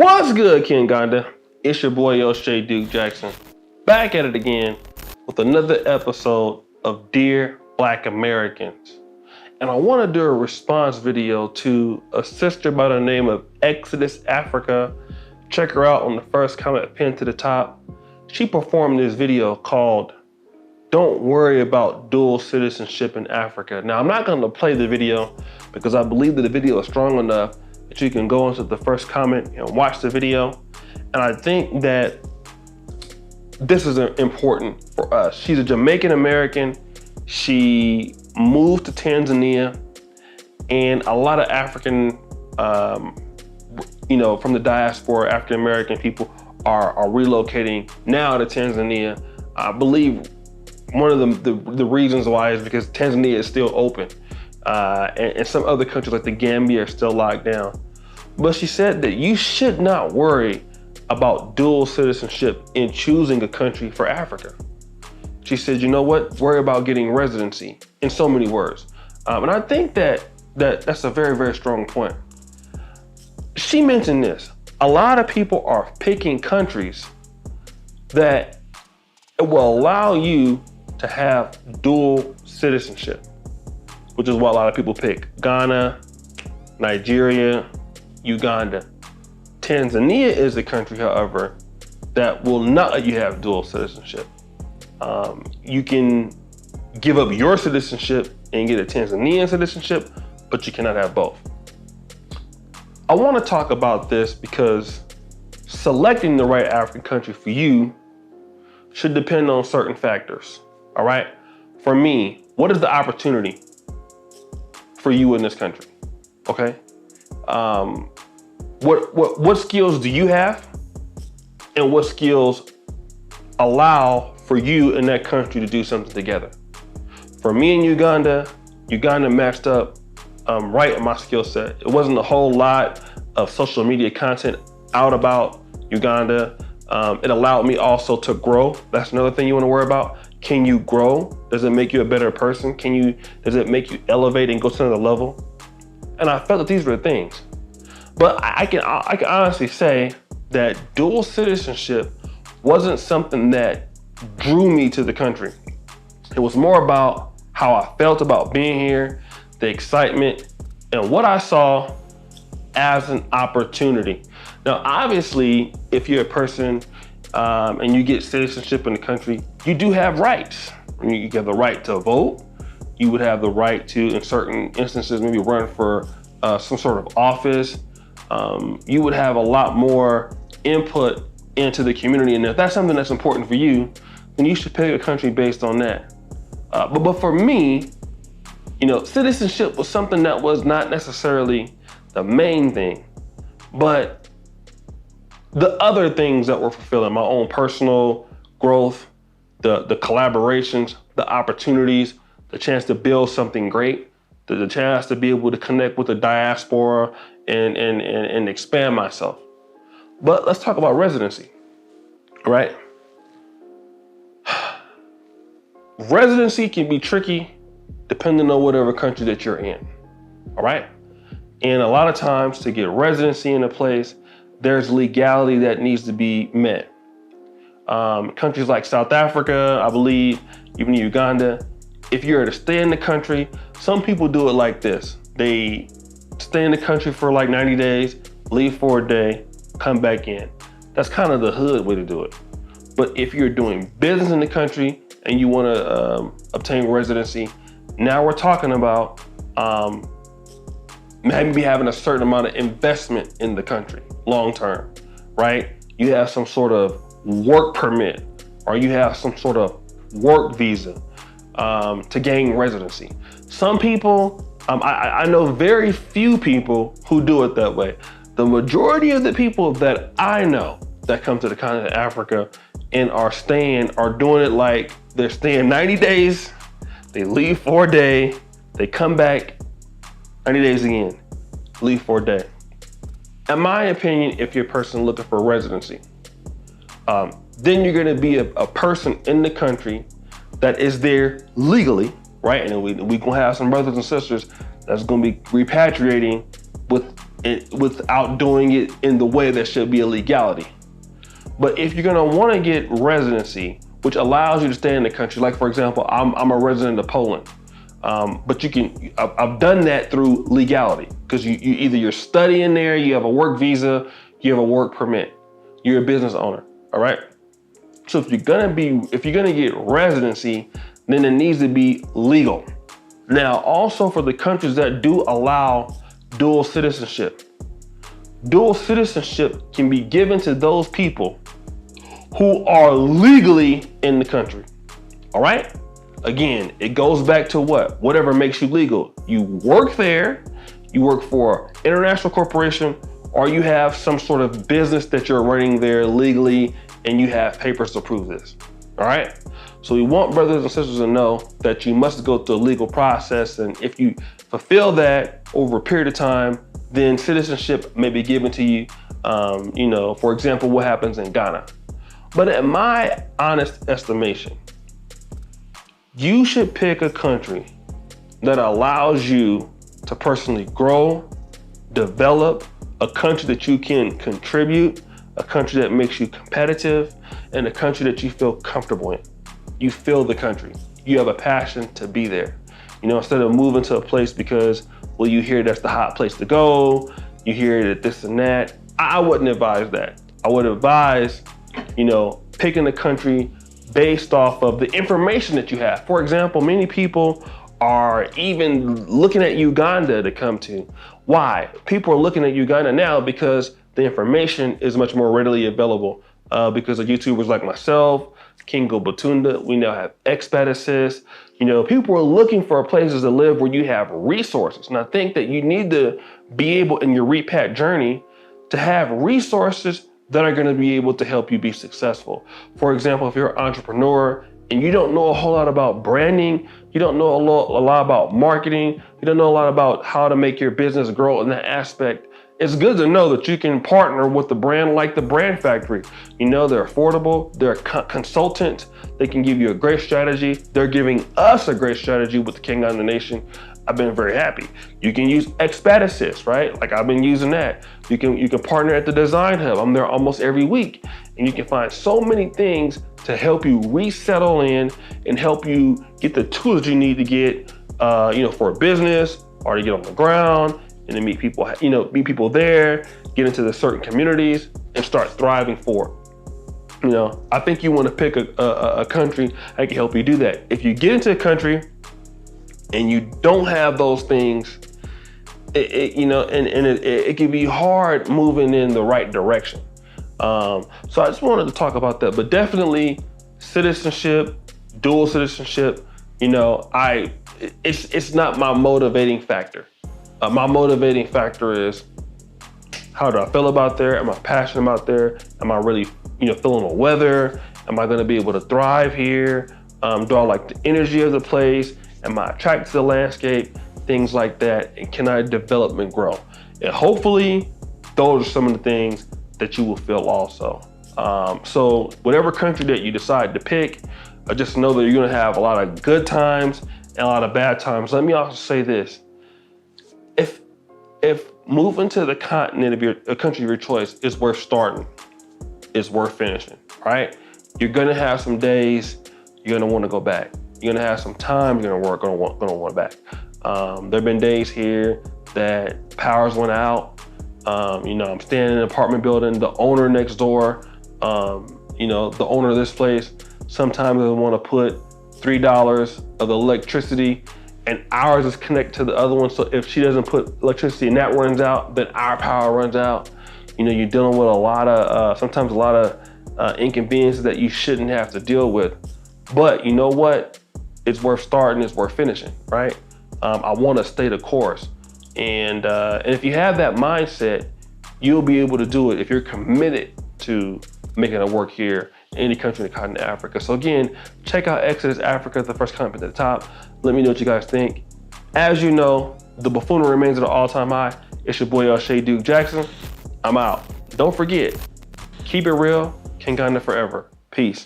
What's good, Kinganda? It's your boy O'Shea Duke Jackson, back at it again with another episode of Dear Black Americans. And I want to do a response video to a sister by the name of Xodus Africa. Check her out on the first comment pinned to the top. She performed this video called Don't Worry About Dual Citizenship in Africa. Now, I'm not going to play the video because I believe that the video is strong enough that you can go into the first comment and watch the video. And I think that this is important for us. She's a Jamaican American. She moved to Tanzania, and a lot of African, from the diaspora, African American people are relocating now to Tanzania. I believe one of the reasons why is because Tanzania is still open, and some other countries like the Gambia are still locked down. But she said that you should not worry about dual citizenship in choosing a country for Africa. She said, you know what? Worry about getting residency, in so many words. And I think that's a very, very strong point. She mentioned this. A lot of people are picking countries that will allow you to have dual citizenship, which is what a lot of people pick. Ghana, Nigeria, Uganda. Tanzania is a country, however, that will not let you have dual citizenship. You can give up your citizenship and get a Tanzanian citizenship, but you cannot have both. I want to talk about this because selecting the right African country for you should depend on certain factors, all right? For me, what is the opportunity for you in this country, okay? What skills do you have, and what skills allow for you in that country to do something together? For me in Uganda matched up right in my skill set. It wasn't a whole lot of social media content out about Uganda. It allowed me also to grow. That's another thing you want to worry about. Can you grow? Does it make you a better person? Does it make you elevate and go to another level? And I felt that these were the things. But I can honestly say that dual citizenship wasn't something that drew me to the country. It was more about how I felt about being here, the excitement, and what I saw as an opportunity. Now, obviously, if you're a person and you get citizenship in the country, you do have rights. You have the right to vote. You would have the right to, in certain instances, maybe run for some sort of office. You would have a lot more input into the community. And if that's something that's important for you, then you should pick a country based on that. But for me, citizenship was something that was not necessarily the main thing, but the other things that were fulfilling my own personal growth, the collaborations, the opportunities, the chance to build something great, the chance to be able to connect with the diaspora and expand myself. But let's talk about residency, right? Residency can be tricky depending on whatever country that you're in, all right? And a lot of times to get residency in a place, there's legality that needs to be met. Countries like South Africa, I believe, even Uganda, if you're to stay in the country, some people do it like this. They stay in the country for like 90 days, leave for a day, come back in. That's kind of the hood way to do it. But if you're doing business in the country and you want to obtain residency, now we're talking about maybe having a certain amount of investment in the country, long term, right? You have some sort of work permit, or you have some sort of work visa to gain residency. Some people, I know very few people who do it that way. The majority of the people that I know that come to the continent of Africa and are doing it like they're staying 90 days, they leave for a day, they come back 90 days again, leave for a day. In my opinion, if you're a person looking for residency, then you're gonna be a person in the country that is there legally, right? And we gonna have some brothers and sisters that's gonna be repatriating with without doing it in the way that should be a legality. But if you're gonna wanna get residency, which allows you to stay in the country, like for example, I'm a resident of Poland, but I've done that through legality, because you're studying there, you have a work visa, you have a work permit, you're a business owner, all right? So if you're gonna get residency, then it needs to be legal. Now, also for the countries that do allow dual citizenship can be given to those people who are legally in the country, all right? Again, it goes back to whatever makes you legal. You work there, you work for an international corporation, or you have some sort of business that you're running there legally and you have papers to prove this, all right? So we want brothers and sisters to know that you must go through a legal process, and if you fulfill that over a period of time, then citizenship may be given to you. For example, what happens in Ghana. But in my honest estimation, you should pick a country that allows you to personally grow, develop, a country that you can contribute, a country that makes you competitive, and a country that you feel comfortable in. You feel the country. You have a passion to be there. Instead of moving to a place because, well, you hear that's the hot place to go, you hear that this and that. I wouldn't advise that. I would advise, picking a country based off of the information that you have. For example, many people are even looking at Uganda to come to. Why? People are looking at Uganda now because the information is much more readily available because of YouTubers like myself, Kingo Batunda. We now have Expat Assist. People are looking for places to live where you have resources. And I think that you need to be able in your repat journey to have resources that are going to be able to help you be successful. For example, if you're an entrepreneur and you don't know a whole lot about branding, you don't know a lot about marketing, you don't know a lot about how to make your business grow in that aspect, it's good to know that you can partner with the brand like the Brand Factory. They're affordable, they're a consultant, they can give you a great strategy. They're giving us a great strategy with the King on the Nation. I've been very happy. You can use Expat Assist, right? Like I've been using that. You can partner at the Design Hub. I'm there almost every week. And you can find so many things to help you resettle in and help you get the tools you need to get, for a business or to get on the ground and to meet people, meet people there, get into the certain communities and start thriving for it. I think you want to pick a country that can help you do that. If you get into a country and you don't have those things, it can be hard moving in the right direction. So I just wanted to talk about that, but definitely citizenship, dual citizenship, it's not my motivating factor. My motivating factor is, how do I feel about there? Am I passionate about there? Am I really, feeling the weather? Am I gonna be able to thrive here? Do I like the energy of the place? Am I attracted to the landscape? Things like that. And can I develop and grow? And hopefully, those are some of the things that you will feel also. So whatever country that you decide to pick, just know that you're gonna have a lot of good times and a lot of bad times. Let me also say this. If moving to the continent of a country of your choice is worth starting, it's worth finishing, right? You're gonna have some days you're gonna want to go back. You're gonna have some time you're gonna want back. There've been days here that powers went out. I'm staying in an apartment building. The owner next door, the owner of this place, sometimes they want to put $3 of the electricity and ours is connected to the other one. So if she doesn't put electricity and that runs out, then our power runs out. You're dealing with sometimes a lot of inconveniences that you shouldn't have to deal with. But you know what? It's worth starting, it's worth finishing, right? I want to stay the course. And if you have that mindset, you'll be able to do it if you're committed to making it work here in any country in the continent of Africa. So again, check out Exodus Africa, the first comment at the top. Let me know what you guys think. As you know, the buffoonery remains at an all-time high. It's your boy, Shay Duke Jackson. I'm out. Don't forget, keep it real, King Ghana forever. Peace.